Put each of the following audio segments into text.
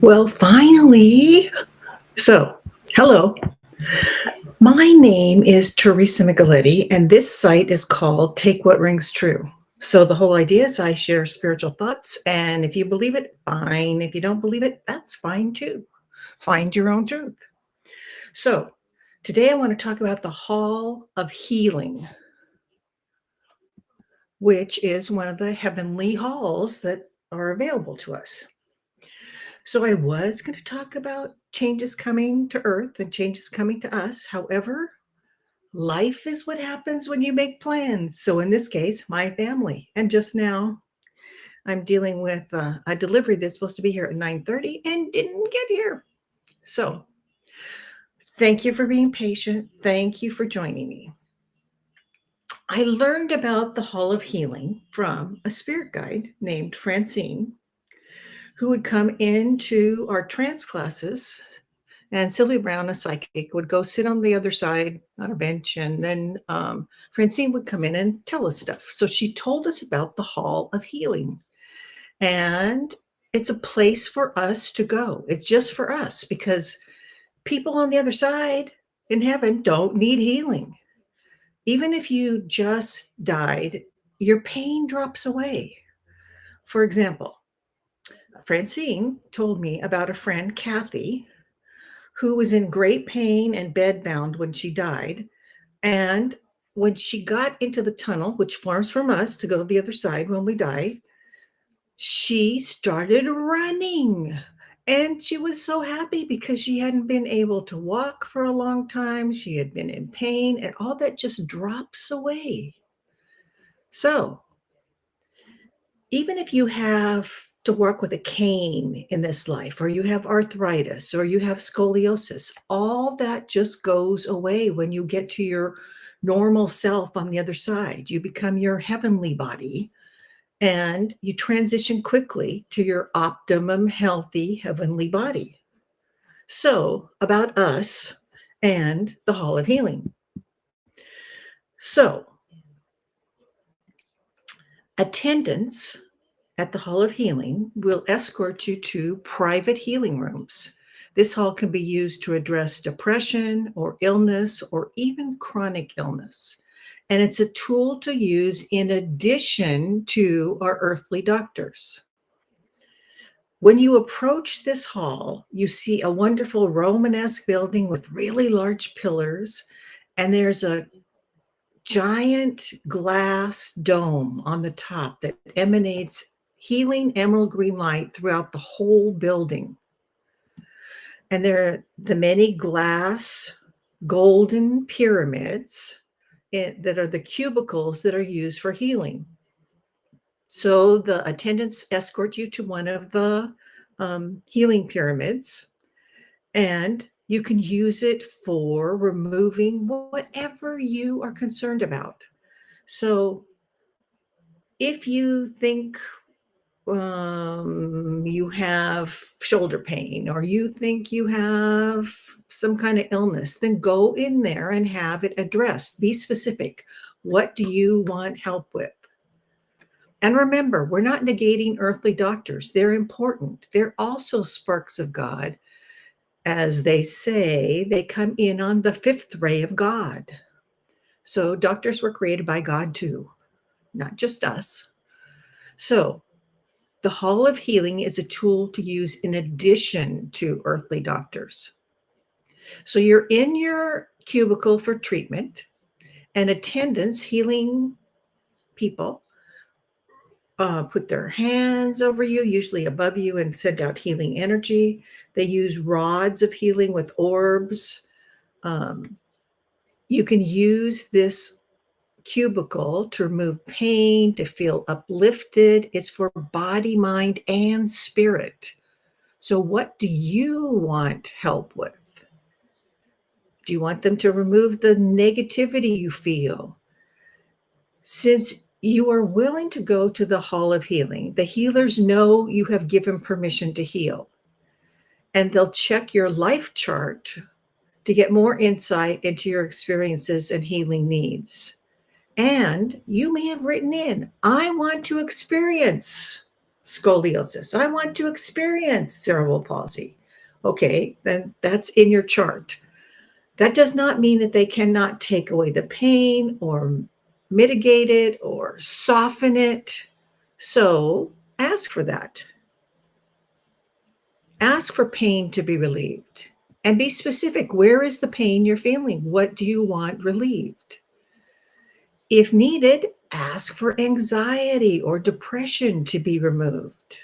Well, finally. So, hello. My name is Teresa Micheletti, and this site is called Take What Rings True. So, the whole idea is I share spiritual thoughts, and if you believe it, fine. If you don't believe it, that's fine too. Find your own truth. So, today I want to talk about the Hall of Healing, which is one of the heavenly halls that are available to us. So I was going to talk about changes coming to Earth and changes coming to us. However, life is what happens when you make plans. So in this case, my family. And just now, I'm dealing with a delivery that's supposed to be here at 9:30 and didn't get here. So thank you for being patient. Thank you for joining me. I learned about the Hall of Healing from a spirit guide named Francine, who would come into our trance classes. And Sylvia Brown, a psychic, would go sit on the other side on a bench, and then Francine would come in and tell us stuff. So she told us about the Hall of Healing. And it's a place for us to go. It's just for us because people on the other side in heaven don't need healing. Even if you just died, your pain drops away. For example, Francine told me about a friend, Kathy, who was in great pain and bedbound when she died. And when she got into the tunnel, which forms from us to go to the other side when we die, she started running. And she was so happy because she hadn't been able to walk for a long time. She had been in pain, and all that just drops away. So, even if you have to work with a cane in this life, or you have arthritis, or you have scoliosis, all that just goes away when you get to your normal self on the other side. You become your heavenly body and you transition quickly to your optimum healthy heavenly body. So, about us and the Hall of Healing. So, attendance at the Hall of Healing will escort you to private healing rooms. This hall can be used to address depression or illness or even chronic illness. And it's a tool to use in addition to our earthly doctors. When you approach this hall, you see a wonderful Romanesque building with really large pillars, and there's a giant glass dome on the top that emanates healing emerald green light throughout the whole building. And there are the many glass golden pyramids that are the cubicles that are used for healing. So the attendants escort you to one of the healing pyramids, and you can use it for removing whatever you are concerned about. So if you think you have shoulder pain or you think you have some kind of illness, then go in there and have it addressed. Be specific. What do you want help with? And remember, we're not negating earthly doctors. They're important. They're also sparks of God. As they say, they come in on the fifth ray of God. So doctors were created by God too, not just us. So the Hall of Healing is a tool to use in addition to earthly doctors. So you're in your cubicle for treatment, and attendants, healing people, put their hands over you, usually above you, and send out healing energy. They use rods of healing with orbs. Um, you can use this cubicle to remove pain, to feel uplifted. It's for body, mind, and spirit. So, what do you want help with? Do you want them to remove the negativity you feel? Since you are willing to go to the Hall of Healing, the healers know you have given permission to heal, and they'll check your life chart to get more insight into your experiences and healing needs. And you may have written in, I want to experience scoliosis. I want to experience cerebral palsy. Okay, then that's in your chart. That does not mean that they cannot take away the pain or mitigate it or soften it. So ask for that. Ask for pain to be relieved and be specific. Where is the pain you're feeling? What do you want relieved? If needed, ask for anxiety or depression to be removed.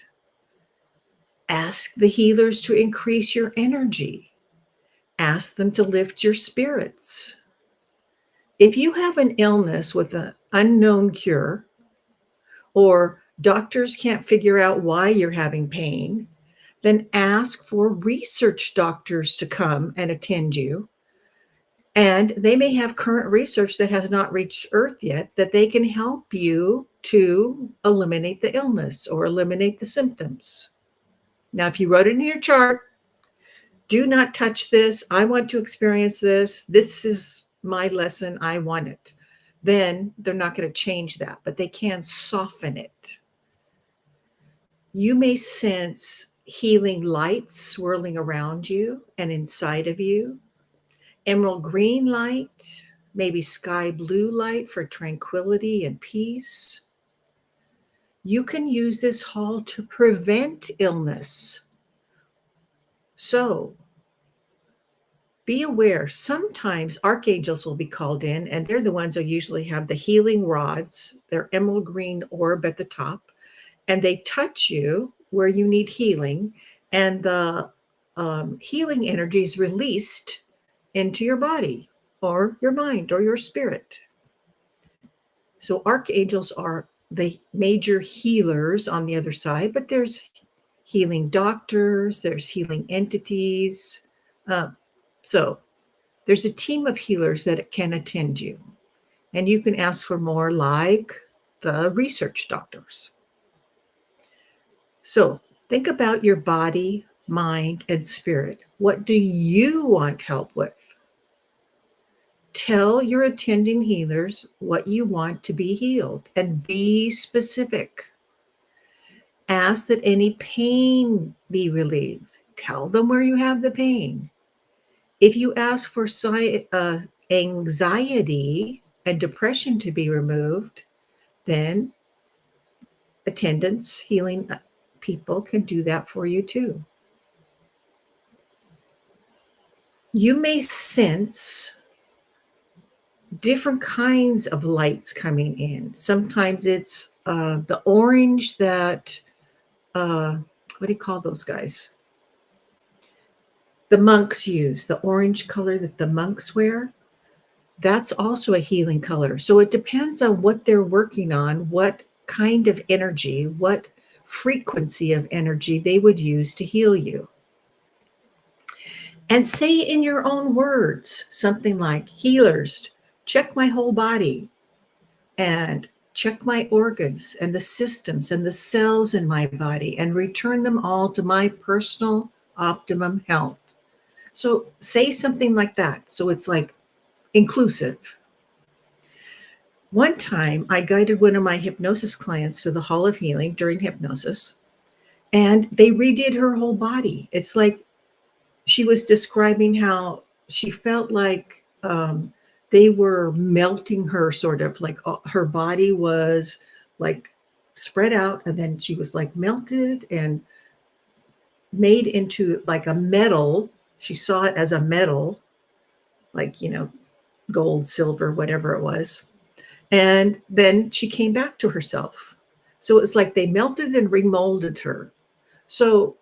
Ask the healers to increase your energy. Ask them to lift your spirits. If you have an illness with an unknown cure, or doctors can't figure out why you're having pain, then ask for research doctors to come and attend you. And they may have current research that has not reached Earth yet that they can help you to eliminate the illness or eliminate the symptoms. Now, if you wrote it in your chart, do not touch this. I want to experience this. This is my lesson. I want it. Then they're not going to change that, but they can soften it. You may sense healing light swirling around you and inside of you. Emerald green light, maybe sky blue light for tranquility and peace. You can use this hall to prevent illness. So be aware, sometimes archangels will be called in, and they're the ones who usually have the healing rods, their emerald green orb at the top, and they touch you where you need healing, and the healing energy is released into your body or your mind or your spirit. So archangels are the major healers on the other side, but there's healing doctors, there's healing entities. So there's a team of healers that can attend you. And you can ask for more, like the research doctors. So think about your body, mind, and spirit. What do you want help with? Tell your attending healers what you want to be healed and be specific. Ask that any pain be relieved. Tell them where you have the pain. If you ask for anxiety and depression to be removed, then attendants, healing people can do that for you too. You may sense different kinds of lights coming in. Sometimes it's the orange that, what do you call those guys? The monks use, the orange color that the monks wear. That's also a healing color. So it depends on what they're working on, what kind of energy, what frequency of energy they would use to heal you. And say in your own words something like, healers, check my whole body and check my organs and the systems and the cells in my body and return them all to my personal optimum health. So say something like that. So it's like inclusive. One time I guided one of my hypnosis clients to the Hall of Healing during hypnosis, and they redid her whole body. It's like she was describing how she felt like they were melting her, sort of like her body was like spread out, and then she was like melted and made into like a metal. She saw it as a metal, like, gold, silver, whatever it was. And then she came back to herself. So it was like they melted and remolded her. So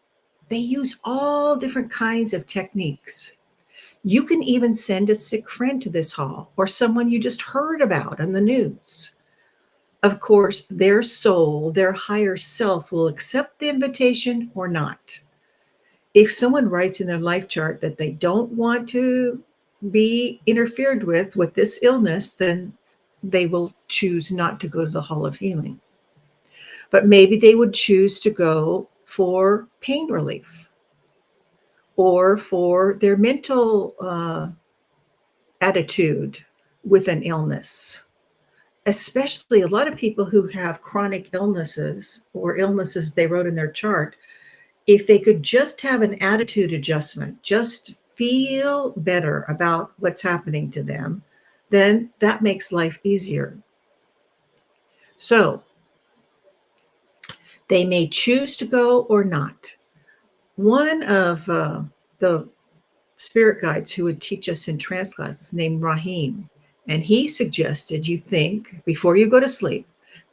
they use all different kinds of techniques. You can even send a sick friend to this hall or someone you just heard about on the news. Of course, their soul, their higher self will accept the invitation or not. If someone writes in their life chart that they don't want to be interfered with this illness, then they will choose not to go to the Hall of Healing. But maybe they would choose to go for pain relief or for their mental attitude with an illness. especially a lot of people who have chronic illnesses or illnesses they wrote in their chart, if they could just have an attitude adjustment, just feel better about what's happening to them, then that makes life easier. So they may choose to go or not. One of the spirit guides who would teach us in trance classes named Rahim, and he suggested you think, before you go to sleep,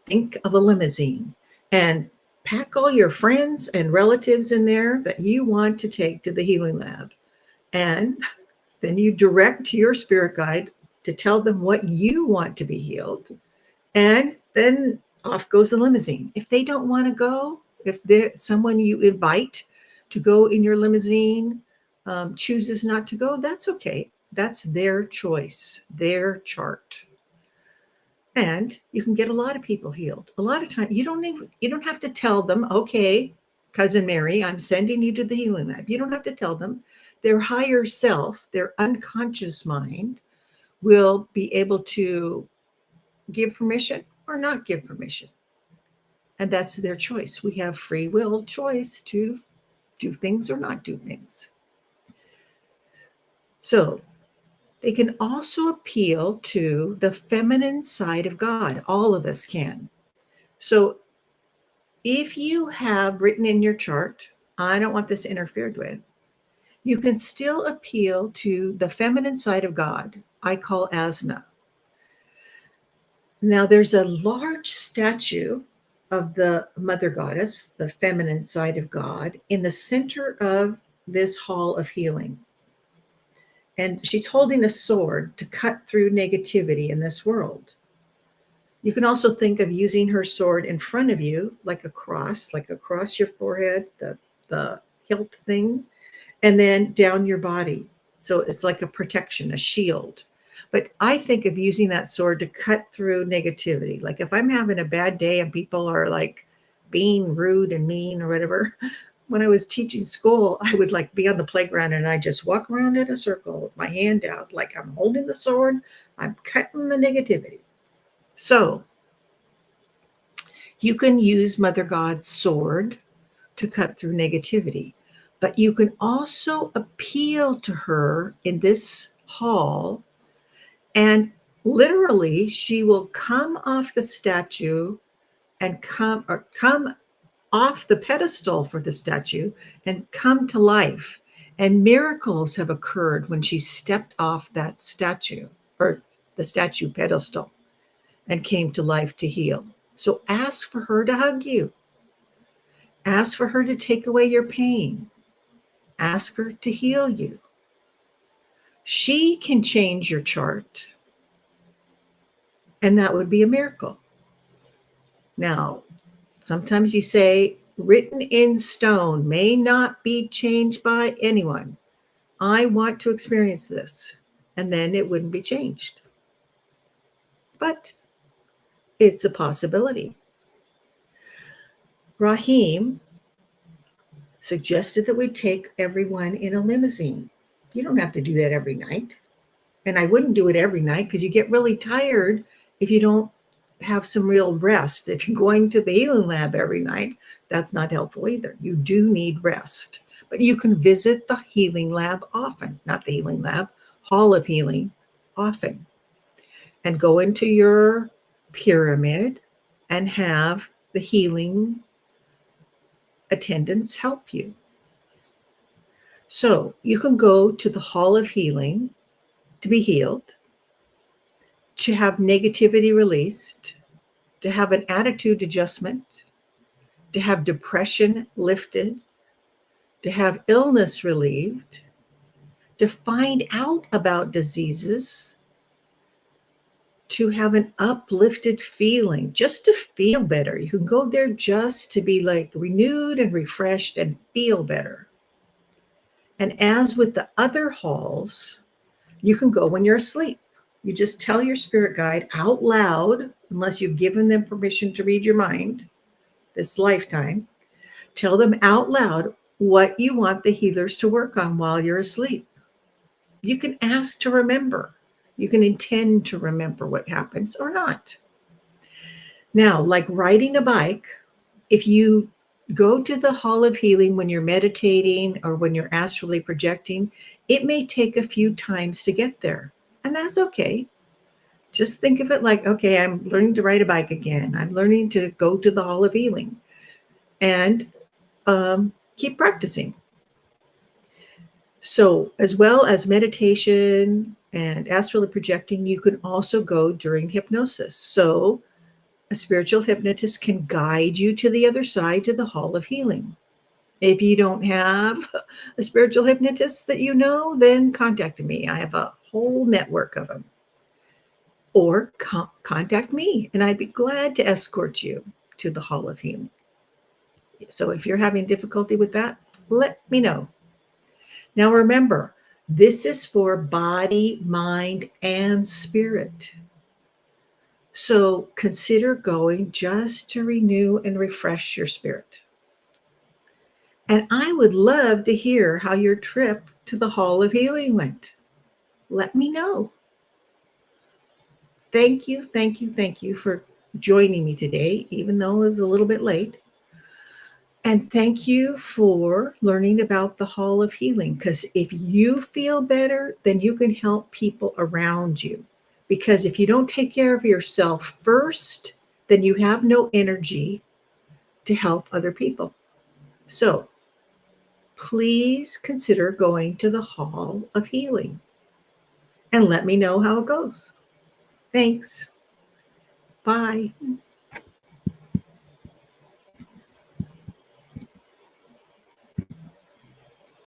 think of a limousine and pack all your friends and relatives in there that you want to take to the healing lab. And then you direct your spirit guide to tell them what you want to be healed. And then off goes the limousine. If they don't want to go, if there's someone you invite to go in your limousine chooses not to go, that's okay. That's their choice, their chart. And you can get a lot of people healed. A lot of times you don't have to tell them, okay, cousin Mary, I'm sending you to the healing lab. You don't have to tell them. Their higher self, their unconscious mind, will be able to give permission or not give permission. And that's their choice. We have free will choice to do things or not do things. So they can also appeal to the feminine side of God. All of us can. So if you have written in your chart, I don't want this interfered with, you can still appeal to the feminine side of God. I call Asna. Now, there's a large statue of the mother goddess, the feminine side of God, in the center of this hall of healing. And she's holding a sword to cut through negativity in this world. You can also think of using her sword in front of you, like across your forehead, the hilt thing, and then down your body. So it's like a protection, a shield. But I think of using that sword to cut through negativity. Like if I'm having a bad day and people are like being rude and mean or whatever, when I was teaching school, I would like be on the playground and I just walk around in a circle with my hand out, like I'm holding the sword, I'm cutting the negativity. So you can use Mother God's sword to cut through negativity, but you can also appeal to her in this hall, and literally she will come off the statue and come off the pedestal for the statue and come to life. And miracles have occurred when she stepped off that statue or the statue pedestal and came to life to heal. So ask for her to hug you. Ask for her to take away your pain. Ask her to heal you. She can change your chart, and that would be a miracle. Now, sometimes you say, written in stone may not be changed by anyone. I want to experience this, and then it wouldn't be changed. But it's a possibility. Rahim suggested that we take everyone in a limousine. You don't have to do that every night. And I wouldn't do it every night because you get really tired if you don't have some real rest. If you're going to the healing lab every night, that's not helpful either. You do need rest. But you can visit the healing lab often, not the healing lab, hall of healing often. And go into your pyramid and have the healing attendants help you. So you can go to the hall of healing to be healed, to have negativity released, to have an attitude adjustment, to have depression lifted, to have illness relieved, to find out about diseases, to have an uplifted feeling, just to feel better. You can go there just to be like renewed and refreshed and feel better. And as with the other halls, you can go when you're asleep. You just tell your spirit guide out loud, unless you've given them permission to read your mind this lifetime. Tell them out loud what you want the healers to work on while you're asleep. You can ask to remember. You can intend to remember what happens or not. Now, like riding a bike, if you go to the Hall of Healing when you're meditating or when you're astrally projecting, it may take a few times to get there. And that's okay. Just think of it like, okay, I'm learning to ride a bike again. I'm learning to go to the Hall of Healing and keep practicing. So, as well as meditation and astral projecting, you can also go during hypnosis. So, a spiritual hypnotist can guide you to the other side to the Hall of Healing. If you don't have a spiritual hypnotist that you know, then contact me. I have a whole network of them. Or contact me, and I'd be glad to escort you to the Hall of Healing. So, if you're having difficulty with that, let me know. Now, remember, this is for body, mind, and spirit. So consider going just to renew and refresh your spirit. And I would love to hear how your trip to the Hall of Healing went. Let me know. Thank you, thank you, thank you for joining me today, even though it was a little bit late. And thank you for learning about the Hall of Healing, because if you feel better, then you can help people around you. Because if you don't take care of yourself first, then you have no energy to help other people. So please consider going to the Hall of Healing and let me know how it goes. Thanks. Bye.